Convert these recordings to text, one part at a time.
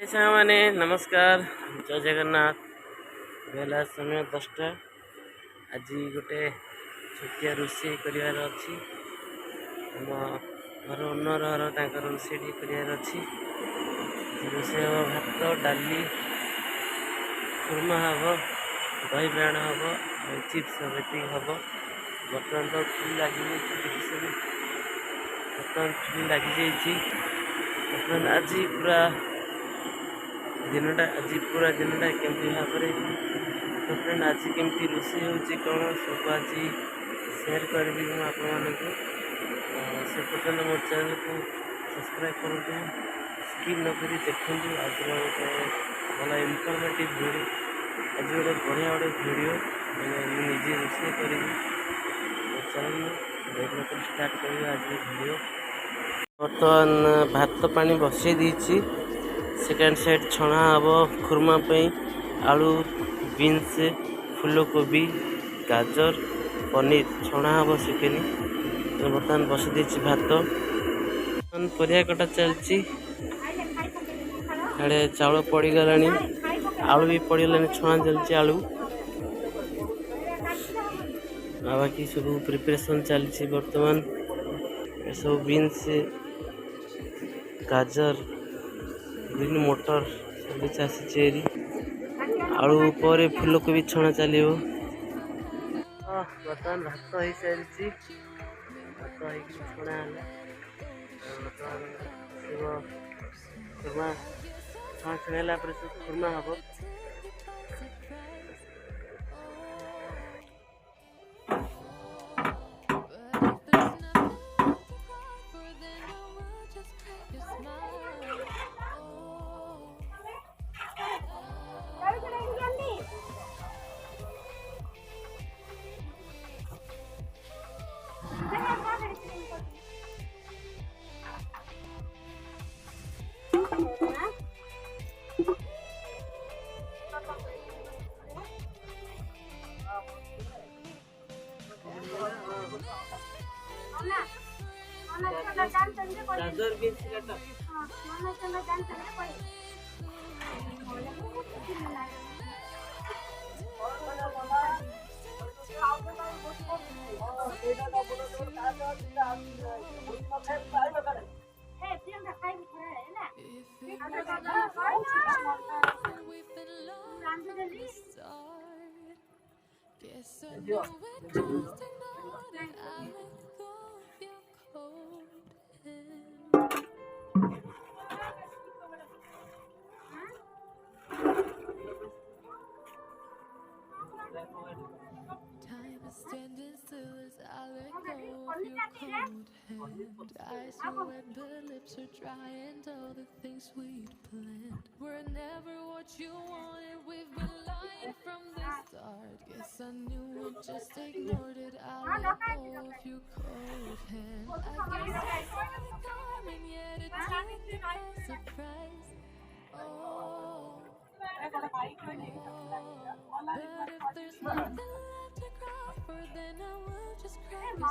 मैंने नमस्कार जय जगन्नाथ बेला समय 10टा आज गोटे छुटिया रोषे करार अच्छी घर ओनर रोषे करार अच्छी रोषे हम भात डाली खुरमा हम दही बाण हम चिप्स हम ये हम बर्तमान तो चुली लगी बर्तमान चुली लगी बर्तमान आज पूरा दिनटा आज पूरा दिनटा केमती भाव तो फ्रेंड आज केमती रोषे होची कौन सब आज शेयर करी आपको से पर्यटन मो चैनल को सब्सक्राइब करूँ स्किप नक देखूँ आज गोटे भल इनफर्मेटिव वीडियो आज गोटे बढ़िया गोटे वीडियो मैंने निजे रोषे करी चलो स्टार्ट कर आज वीडियो बर्तमान भात पानी बसई दी सेकेंड साइड छणा हम खुरमा आलू बीन्स फूलकोबी गाजर पनीर छणा हम सेकेंड बर्तमान बस दी भात परिया कटा चलती आड़े चाउल पड़गला आलू भी पड़गला छणा चलती आलू बाकी सब प्रिपरेशन चलती बर्तमान सब बीन्स गाजर ग्रीन मटर सब चाषी चेरी आलू पर फूलकोबी छणा चलो बर्तमान भात हो सारी भात हो छणा खुरमा छणा छणा सब खुरमा हम गाजर बीन्स काटा Time is standing still as I let go of your cold hand. Eyes are wet but lips are dry and all the things we'd planned were never what you wanted. We've been lying from the start. Guess I knew it, just ignored it. I let go of your cold hand. I guess I saw it coming, yet it took me by surprise. Oh, but if there's nothing left to cry for, then I will just cry a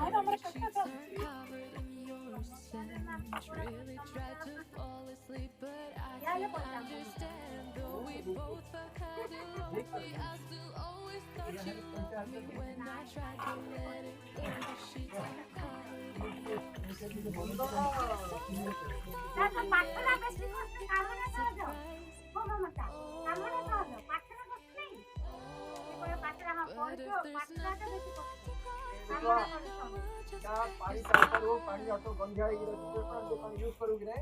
on my cheeks are covered in your scent. Really tried to fall asleep, but I can't understand. Though we both felt kind of lonely, I still always thought you loved me. When I tried to let it go, the sheets are covered in your skin. But if there's nothing पानी पानी auto बंद जाएगी तो use करोगे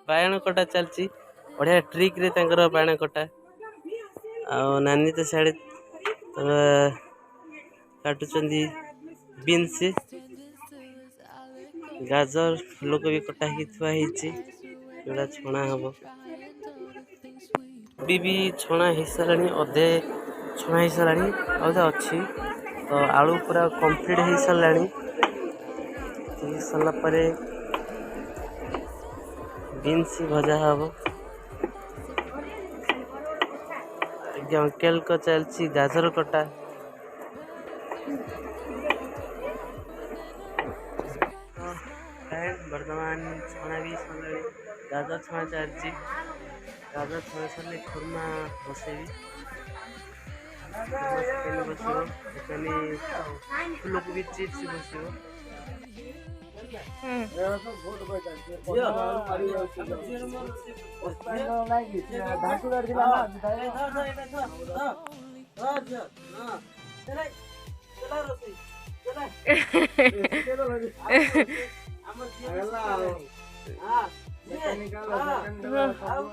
बायण कटा चलची बढ़िया trick रे तांकर बायण कटा आ नानी तो साड़े काटुचंदी बीन्स गाजर फूलकोबी भी कटा ही थुआ ହେଇଛି एटा छणा हबो भी छणा हो साराणी अधे छणा हो साराणी अधे अच्छी तो आलू पूरा कंप्लीट हो साराणी सरला परे बीन्स भजा हबो अंकेल को चलची गाजर कटा वर्तमान छणा भी सरले गाजर छणा चलची गाजर छणा सरले खुरमा बसेबी बसिबो फूलकोबी चिप्स बसिबो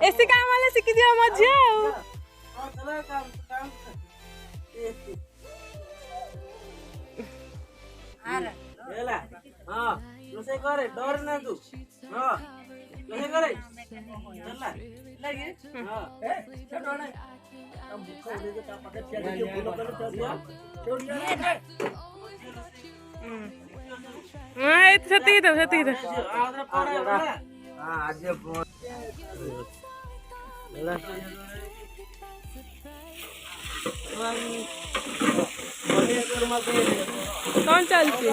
ऐसे काम वाले सीख दिया मजे हाँ रोसे करे डर ना तू हाँ रोसे करे चला लगे हाँ छोड़ ना हम भूख हो गए तो पकड़ के आगे बोलो कर छोड़ दिया हां ये सती तो हां आज ला कौन चलती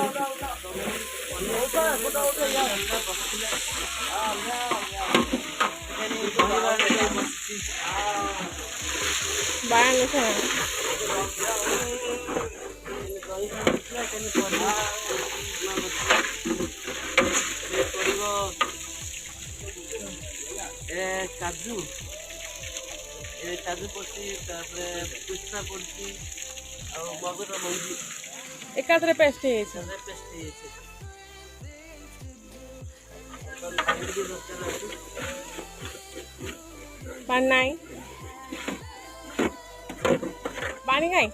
बांग से काजू काजू पड़ती पिस्ता पड़ती मगर मंगी एकाधरे पेस्ट है पानी नहीं पानी नहीं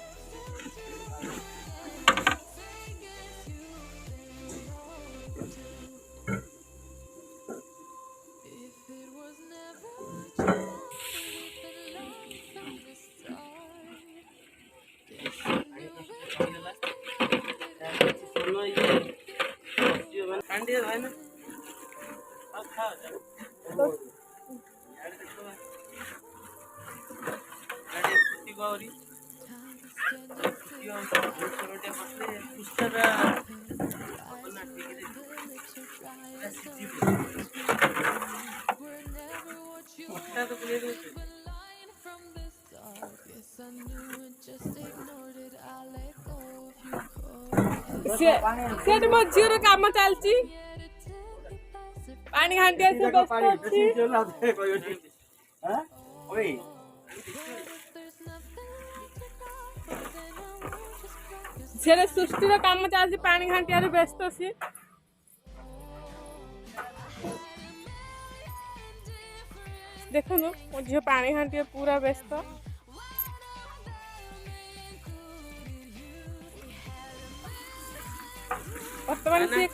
से मझीर काम चलती पानी हांडी से सृष्टि काम चलती पानी घाटियार व्यस्त सी देखो मो झील पानी घाटी पूरा व्यस्त वर्तमान से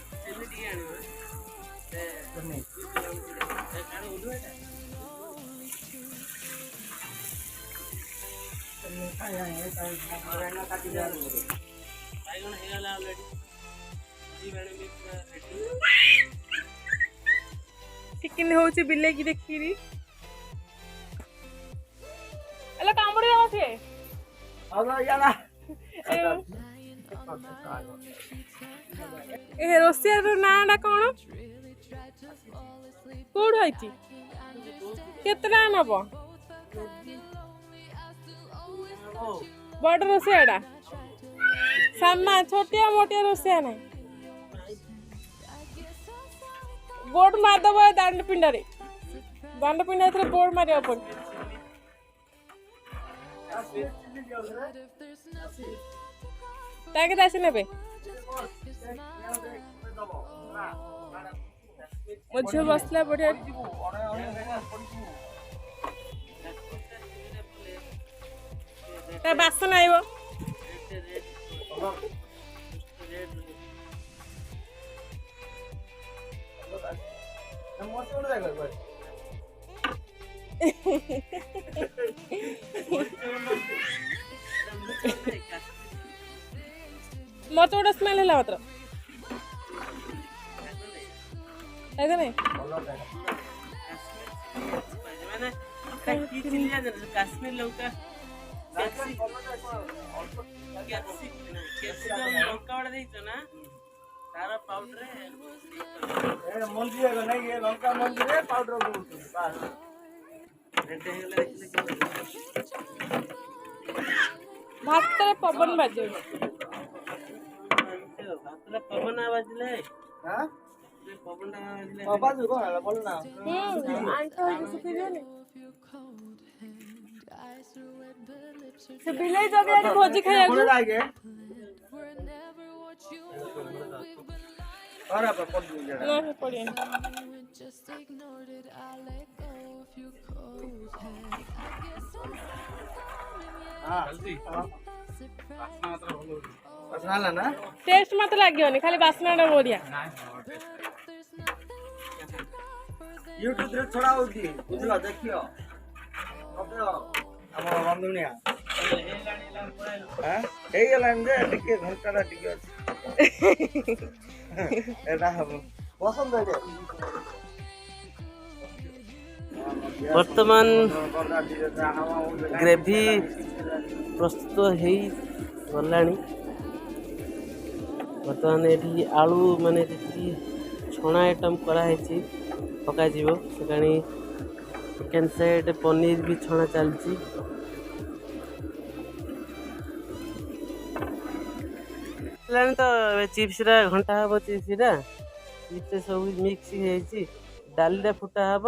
ଟିକିନି ହଉଛି ବିଲେଇକି ଦେଖିକିରି ହେଲେ କାମୁଡି ଦବ ସିଏ ଏ ରୋଷେଇଆର ନାଁଟା କଣ କୋଉଠୁ ହେଇଛି କେତେ ଟଙ୍କା ନବ ବଡ ରୋଷେଇଆଟା ସାନା ଛୋଟିଆ ମୋଟିଆ ରୋଷେଇଆ ନାହିଁ ବୋର୍ଡ ମାରିଦବ ଦାଣ୍ଡ ପିଣ୍ଡାରେ ଏଥିରେ ବୋର୍ଡ ମାରିବାକୁ ପଡିବ ତାକେ ଆସି ନେବେ ମୋ ଝିଅ ବସିଲା ବଢିଆ ତା ବାସନ ଆଇବ ମତେ ଗୋଟେ ସ୍ମେଲ ହେଲା ମାତ୍ର କାଶ୍ମୀର ଲଙ୍କା ଲଙ୍କା ଦେଇଛ ନା ତାର ପାଉଡର ଲଙ୍କା ମଞ୍ଜିରେ ପାଉଡର ଭାତରେ ପବନ ବାଜେ ପବନ ବାଜିଲେ ସେ ବିଲେଇ ଜଗି ଭୋଜି ଖାଇବାକୁ टेस्ट मत लगे खाली बासना बढ़िया यूट्यूब रे छोड़ा होती बुझला देखियो हमर बंधुनिया हां हे गेलान जे टिके घंटाटा टिके अछि एटा हम पसंद है वर्तमान ग्रेवी प्रस्तुत है गलानी वर्तमान ये आलू माने जी छणा आइटम कराई पका से चिकेन साइड पनीर भी छणा चलती तो चिप्स घंटा हम चिप्स सब मिक्स डाली फुटा हम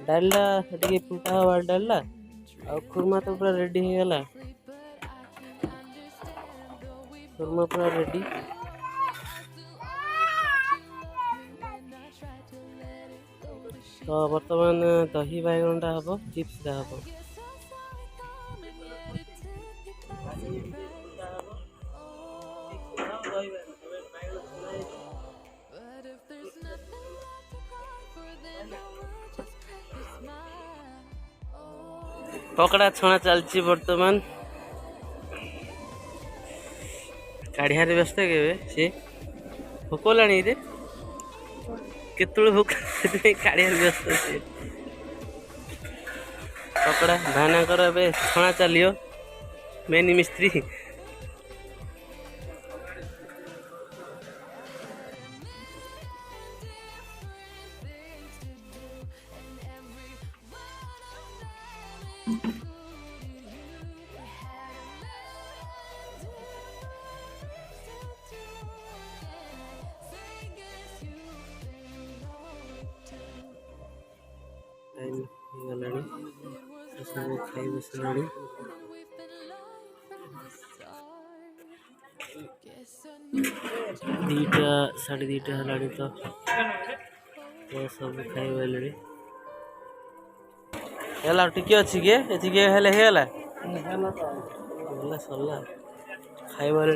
डालला फुटा हम डालला आ खुरमा तो पूरा रेडी हो गला खुरमा पूरा रेडी तो बर्तमान दही बैगनटा हम चिप्स हम पकड़ा छणा चलती बर्तमान काढ़िया व्यस्त के सी भोक लाणी रे केतुल भोक काढ़िया व्यस्त सी पकड़ा भाईनाकर ए छणा चलियो मेन मिस्त्री सब खाई बसला दीटा साढ़े दीटा है तो सब खाई बेले टिके अच्छी के हेले हेला सरला खाई बेले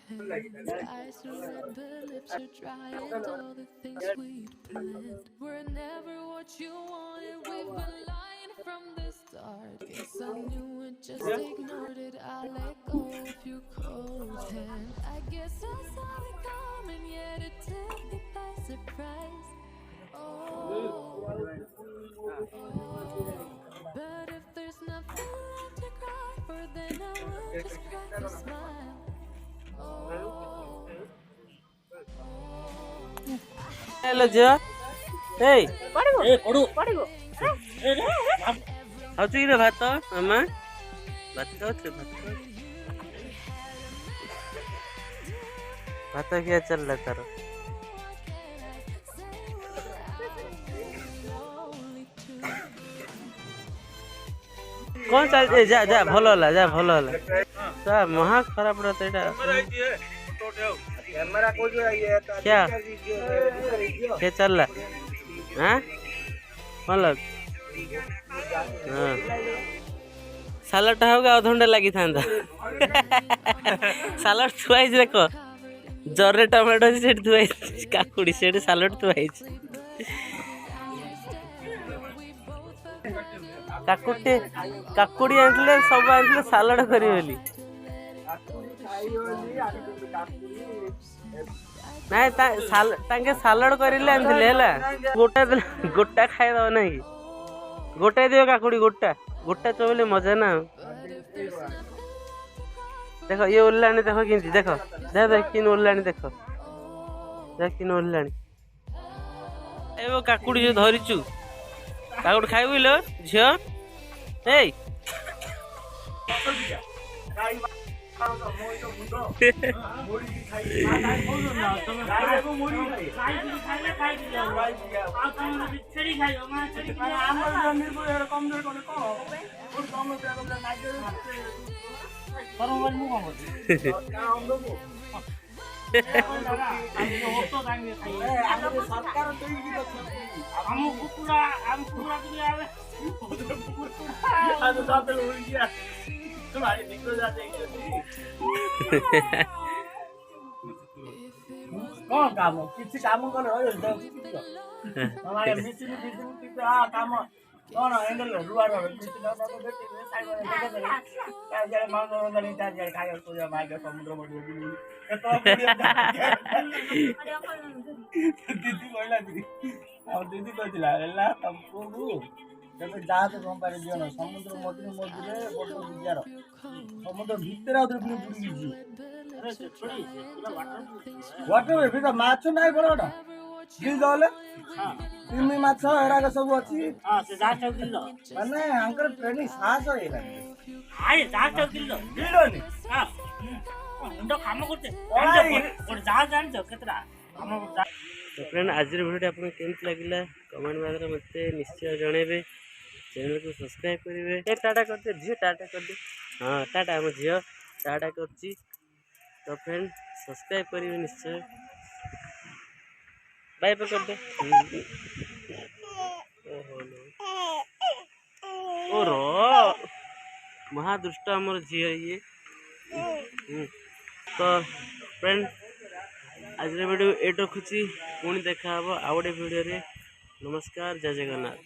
I surrender, lips are dry and all the things we'd planned were never what you wanted. We've been lying from the start. Guess I knew it just ignored it. I let go of your cold hand. I guess I saw it coming, yet it took me by surprise. Oh, but if there's nothing left to cry for, then I will just crack a smile. Oh, hello झिଅ ଏଇ ଖାଉଛୁ କିରେ ଭାତ ମାମା ଭାତ ଖାଉଛୁ ଭାତ ଖିଆ ଚାଲିଲା ତାର କଣ ଚାଲିଛି ଯା ଯା ଭଲ ହେଲା ଯା ଭଲ ହେଲା ତା ମହା ଖରାପ ରତ ଏଇଟା क्या क्या चल रहा हाँ मतलब हाँ सालाड होगा अधघंटा लगी था सालाड थुआई देख जर्रे टमाटो से थुआई काकुड़ी से सालाड थुआई काकुड़ी काकुड़ी आनले सब आनले सालाड करी बोली ନାଇଁ ତାଙ୍କେ ସାଲାଡ କରିଲେ ଆଣିଥିଲେ ହେଲା ଗୋଟା ଖାଇଦବ ନାଇଁ କି ଗୋଟାଏ ଦିଅ କାକୁଡି ଗୋଟା ଚୋବେଇଲେ ମଜା ନା ଦେଖ ଇଏ ଓଲ୍ଲାଣି ଦେଖ କେମିତି ଦେଖ ଦେଖ କିନ ଓଲ୍ଲାଣି ଦେଖ ଦେଖ କିନ ଓଲ୍ଲାଣି ଏବେ କାକୁଡି ଯୋଉ ଧରିଛୁ କାକୁଡି ଖାଇବୁ ଲୋ ଝିଅ ଏଇ कौन काम किसी काम करो हमारे मिशन काम कौन हैंडल रुआ रो मिशन ना तो बेटे साइड में देखा करे क्या जाने मांग रो नहीं जा जाए खाए तो जा मार के समुद्र में डूब तो दीदी बोला दीदी और दीदी कहतिला एला तमको जब जहाज कम पारे दियो ना समुद्र मध्य रे बड़ बिजार समुद्र भीतर आउथरे पुनी बुडी जी वाटर में भी तो माछ नहीं बड़ोटा गिल दले तिमी माछ हेरा के सब अछि हां से जहाज गिल माने अंकर ट्रेनिंग साहस होइला आए जहाज गिल नी हां मुंडो काम करते और जहाज जान छ केतरा काम तो फ्रेंड आज वीडियो आपको केमती लगिला कमेंट बॉक्स में मते निश्चय जणेबे चैनल को सब्सक्राइब करेंगे ए टाटा करते झियो टाटा कर दे हाँ टाटा हम झियो टाटा करची तो फ्रेंड सब्सक्राइब करेंगे निश्चय बाय पे कर दे ओ रो महादुष्ट हमर झियो ये तो फ्रेंड आज वीडियो एट रखुची पुणी देखा आउ गोटे वीडियो रे नमस्कार जय जगन्नाथ।